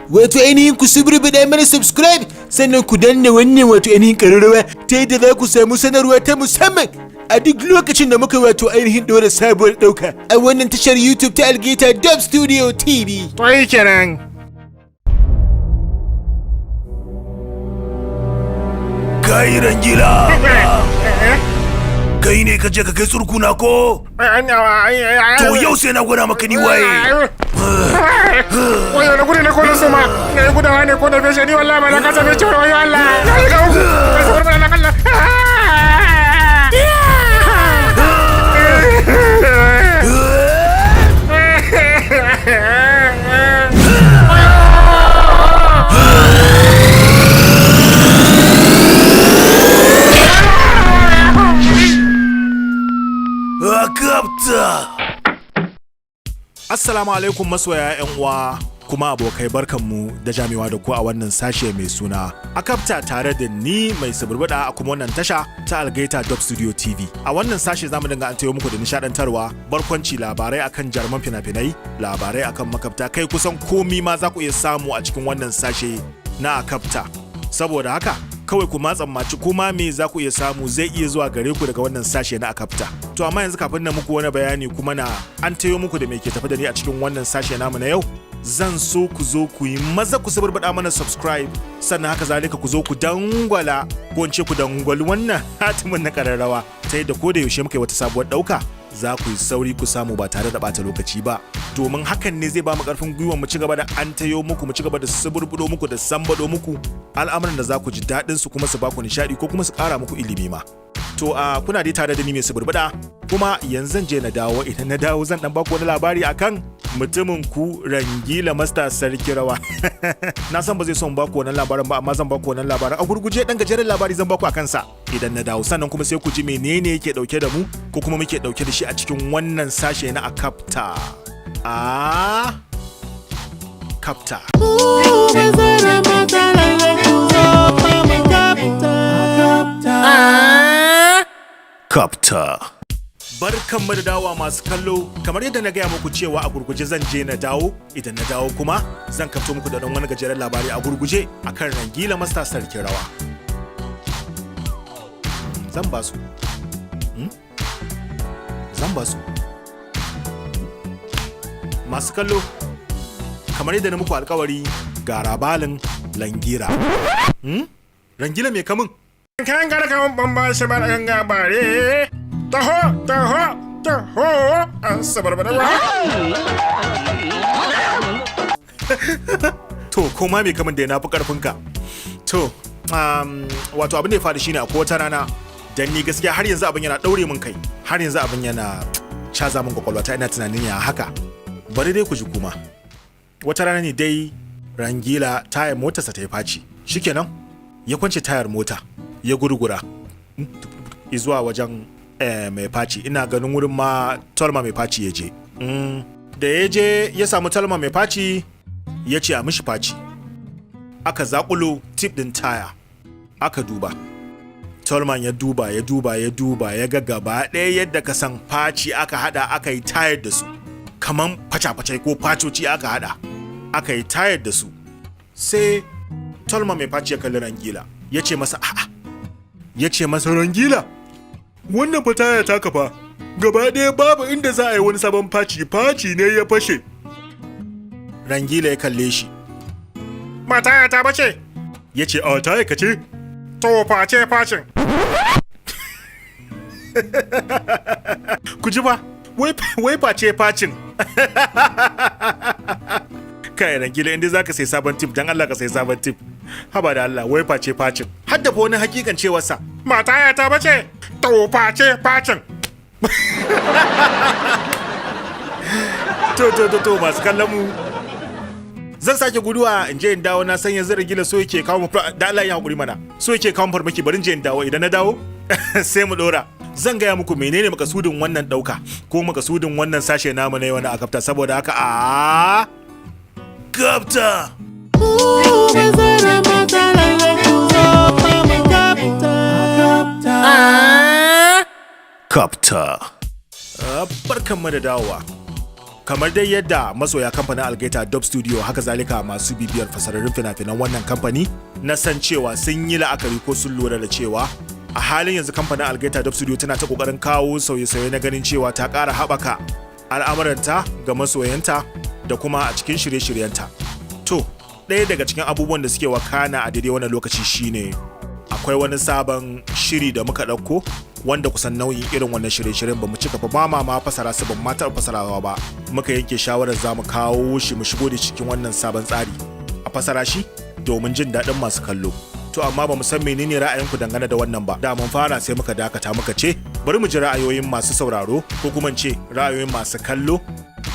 Wato ainihin ku suburbuɗa mana subscribe sannan ku danna wannan wato ainihin ƙararrawa ta yadda za ku samu sanarwa ta musamman a duk lokacin da muka wato ainihin ɗora sabuwar ɗauka a wannan tashar YouTube ta Algeta Dub Studio TV. To yi kenan. Kai Rangila! Kai ne ka je ka kai tsurkuna ko? To yau sai na gwada maka ni waye. Wayo na gudu ne ko na suma. Na yi gudawa ne ko na feshe ni wallahi ma na kasa feshe wayo Allah. Na yi gawo. Na sabar mana na kalla. Akabta! Assalamu alaikum masoya 'yan uwa kuma abokai barkanmu da jamewa da ku a wannan sashe mai suna Akabta tare da ni mai suburbuda a kuma wannan tasha ta Algeta Dub Studio TV. A wannan sashe zamu dinga an tayo muku da nishadantarwa, barkwanci, labarai akan jaruman fina-finai, labarai akan makabta, kai kusan komi ma za ku iya samu a cikin wannan sashe na Akabta. Saboda haka kawai ku matsammaci kuma me za ku iya samu zai iya zuwa gare ku daga wannan sashe na Akabta. To amma yanzu kafin na muku wani bayani kuma na an tayo muku da me ke tafi da ni a cikin wannan sashe namu na yau, zan so ku zo ku yi maza ku suburbuɗa mana subscribe, sannan haka zalika ku zo ku dangwala ko in ce ku dangwali wannan hatimin na ƙararrawa ta yadda ko da yaushe muka yi wata sabuwar ɗauka za ku yi sauri ku samu ba tare da ɓata lokaci ba, domin hakan ne zai ba mu ƙarfin gwiwa mu ci gaba da an tayo muku, mu ci gaba da suburbuɗo muku da sambaɗo muku al'amuran da za ku ji daɗin su kuma su ba ku nishaɗi ko kuma su ƙara muku ilimi ma. To kuna dai tare da ni mai suburbuɗa, kuma yanzu zan je na dawo, idan na dawo zan dan baku wani labari akan mutumin ku Rangila Master Sarki Rawa. Na san ba zai son baku wannan labarin ba, amma zan baku wannan labarin a gurguje, dan gajeren labari zan baku akan sa idan na dawo, sannan kuma sai ku ji menene yake dauke da mu ko kuma muke dauke da shi a cikin wannan sashe na Akabta. Akabta. Akabta. Barkanmu da dawowa masu kallo, kamar yadda na gaya muku cewa a gurguje zan je na dawo, idan na dawo kuma zan kafto muku da dan wani gajeren labari a gurguje akan Rangila Master Sarki Rawa. Zan ba su. Masu kallo, kamar yadda na muku alkawari ga rabalin Langira. Rangila me kamun? Kan gara kan bamba shi ba kan gabare. Taho an sabar ba. To koma me kamun da na fi karfinka. To wato abin da ya faru shine a wata rana, dan ni gaskiya har yanzu abin yana daure min kai, har yanzu abin yana caza min kwakwalwata, ina tunanin ya haka. Bari dai ku ji kuma. Wata rana ne dai Rangila tayar motarsa ta yi faci, shikenan ya kwance tayar mota ya gurgura zuwa wajen mai faci, ina ganin wurin ma Tolma mai faci ya je. Da ya je ya samu Tolma mai faci ya ce a mishi faci, aka zakulo tip din taya aka duba. Tolman ya duba ya ga gaba ɗaya yadda ka san faci aka hada aka yi tayar da su, kaman faca-facai ko facoci aka hada aka yi tayar da su. Sai Tolma mai faci ya kalli Rangila ya ce masa Rangila, wannan fataya ta kafa gaba ɗaya babu inda za a yi wani sabon faci ne ya fashe. Rangila ya kalle shi. Mataya ta bace? Ya ce a taya ka ce? To face facin. Ku ji ba, wai face facin. Kai Rangila, inda za ka sai sabon tip, dan Allah ka sai sabon tip. Haba da Allah, wai face facin. Haddafa wani hakikan cewarsa. Mataya ta bace? To face facin. To masu kallon mu, zan sake guduwa in je in dawo, na san yanzu Rangila so yake kawo mu, da Allah ya hakuri mana, so yake kawo mu farmaki, bari in je in dawo, idan na dawo sai mu dora. Zan gaya muku menene makasudin wannan dauka ko makasudin wannan sashe namu na yau na Akabta, saboda haka Akabta. Akabta. Barkanmu da dawowa. kamar dai yadda masoya kamfanin Algeta Dub Studio haka zalika masu bibiyar fasararrun fina-finan wannan kamfani na san cewa sun yi la'akari ko sun lura da cewa a halin yanzu kamfanin Algeta Dub Studio tana ta kokarin kawo sauye-sauye na ganin cewa ta ƙara haɓaka al'amuranta ga masoyanta da kuma a cikin shirye-shiryenta. To, ɗaya daga cikin abubuwan da suke wakana a daidai wannan lokaci shine akwai wani sabon shiri da muka ɗauko wanda kusan nau'in irin wannan shirye-shiryen ba mu cika ba ma fasara su ban ma taɓa fasarawa ba. Muka yanke shawarar za mu kawo shi mu shigo da cikin wannan sabon tsari a fasara shi domin jin daɗin masu kallo. To amma ba mu san menene ra'ayinku dangane da wannan ba. Da mun fara sai muka dakata muka ce bari mu ji ra'ayoyin masu sauraro ko kuma ce ra'ayoyin masu kallo.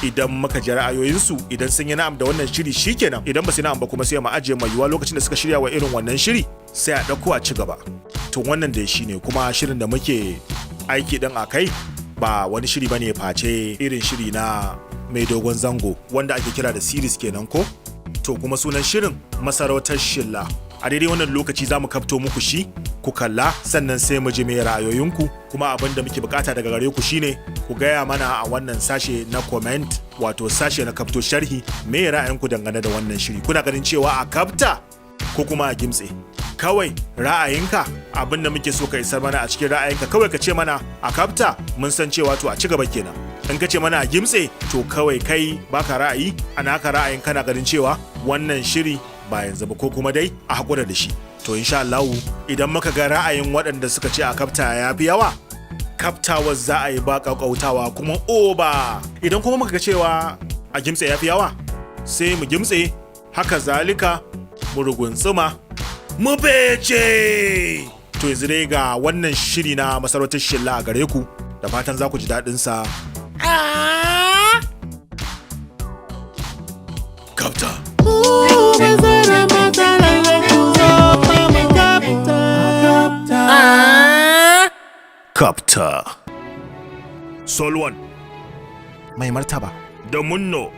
Idan muka ji ra'ayoyinsu idan sun yi na'am da wannan shiri shikenan, idan ba su na'am ba kuma sai mu ajiye mai yiwuwa lokacin da suka shirya wa irin wannan shiri sai a ɗauko a ci gaba. To wannan dai shine kuma shirin da muke aiki din a kai ba wani shiri bane face irin shiri na mai dogon zango wanda ake kira da series kenan ko. To kuma sunan shirin masarautar shilla. A daidai wannan lokaci za mu kafto muku shi ku kalla sannan sai mu ji me ra'ayoyinku, kuma abin da muke bukata daga gare ku shine ku gaya mana a wannan sashe na comment, wato sashe na kafto sharhi, me ra'ayinku dangane da wannan shiri. Kuna ganin cewa a kafta ko kuma a gimtse? Kawai ra'ayinka, abin da muke so ka isar mana a cikin ra'ayinka kawai ka ce mana a kafta, mun san cewa to a ci gaba kenan. In ka ce mana a gimtse to kawai kai baka ra'ayi, ana ka ra'ayin kana ganin cewa wannan shiri ba yanzu ba ko kuma dai a hakura da shi. To insha Allah idan muka ga ra'ayin waɗanda suka ce a kafta ya fi yawa, kaftawar za a yi ba ƙauƙautawa kuma oba. Idan kuma muka ga cewa a gimtse ya fi yawa, sai mu gimtse, haka zalika mu ruguntsuma mu bece. To yanzu dai ga wannan shiri na masarautar shilla a gare ku, da fatan za ku ji daɗinsa. Kafta. Akabta. Solwan. Mai martaba. Da Munno.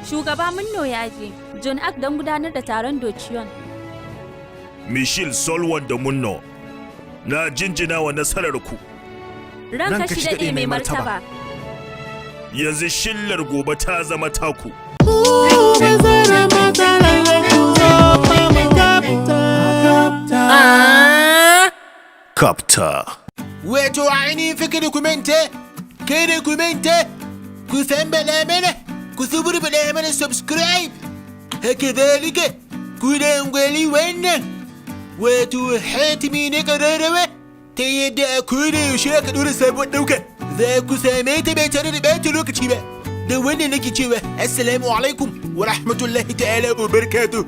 Shugaba Munno ya je John Ak don gudanar da taron Dociyon. Michel Solwan da Munno, na jinjina wa nasarar ku. Ranka shi daɗe mai martaba. Yanzu shillar gobe ta zama taku. Akabta. Wato ainihin fi kada ku manta, ku tambala mana, ku suburbula mana subscribe, haka zalika ku dangwali wannan wato hatimi na ƙararrawa ta yadda a koda yaushe aka ɗora sabuwar ɗauka za ku same ta bai tare da ɓata lokaci ba. Da wannan nake cewa assalamu alaikum wa rahmatullahi ta'ala wa barakatuh.